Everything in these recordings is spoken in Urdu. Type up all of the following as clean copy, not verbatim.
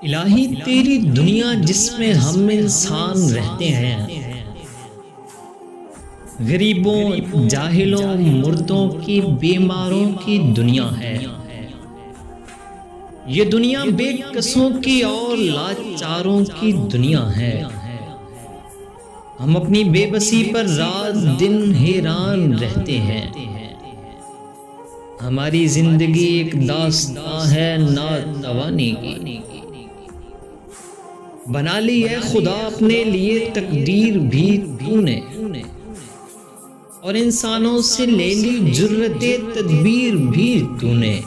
الہی تیری دنیا جس میں ہم انسان رہتے ہیں، غریبوں، جاہلوں، مردوں کی، بیماروں کی دنیا ہے۔ یہ دنیا بے کسوں کی اور لاچاروں کی دنیا ہے۔ ہم اپنی بے بسی پر رات دن حیران رہتے ہیں۔ ہماری زندگی ایک داستاں ہے ناتوانی کی۔ بنا لی ہے خدا اپنے لیے تقدیر بھی تو نے، اور انسانوں سے لے لی جرت تدبیر بھی تو نے۔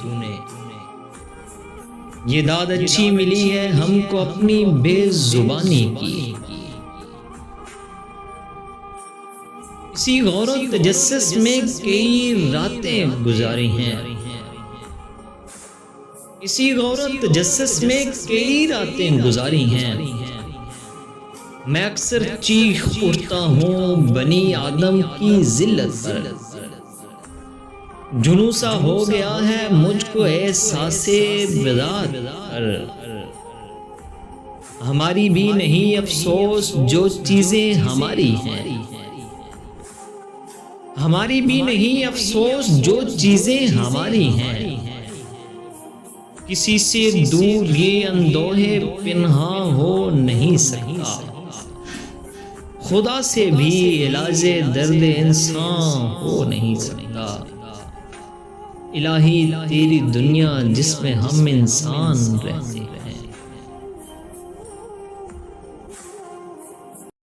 یہ داد اچھی ملی ہے ہم کو اپنی بے زبانی کی۔ اسی غور و تجسس میں کئی راتیں گزاری ہیں، اسی غور و تجسس میں کئی راتیں گزاری ہیں۔ میں اکثر چیخ اٹھتا ہوں بنی آدم کی ذلت پر، جنوں سا ہو گیا ہے مجھ کو احساس بذات پر۔ ہماری بھی نہیں افسوس جو چیزیں ہماری ہیں، ہماری بھی نہیں افسوس جو چیزیں ہماری ہیں۔ کسی سے دور یہ اندوہ پنہاں ہو نہیں سکتا، خدا سے بھی علاج درد انسان ہو نہیں سکتا۔ الہی تیری دنیا جس میں ہم انسان رہتے ہیں۔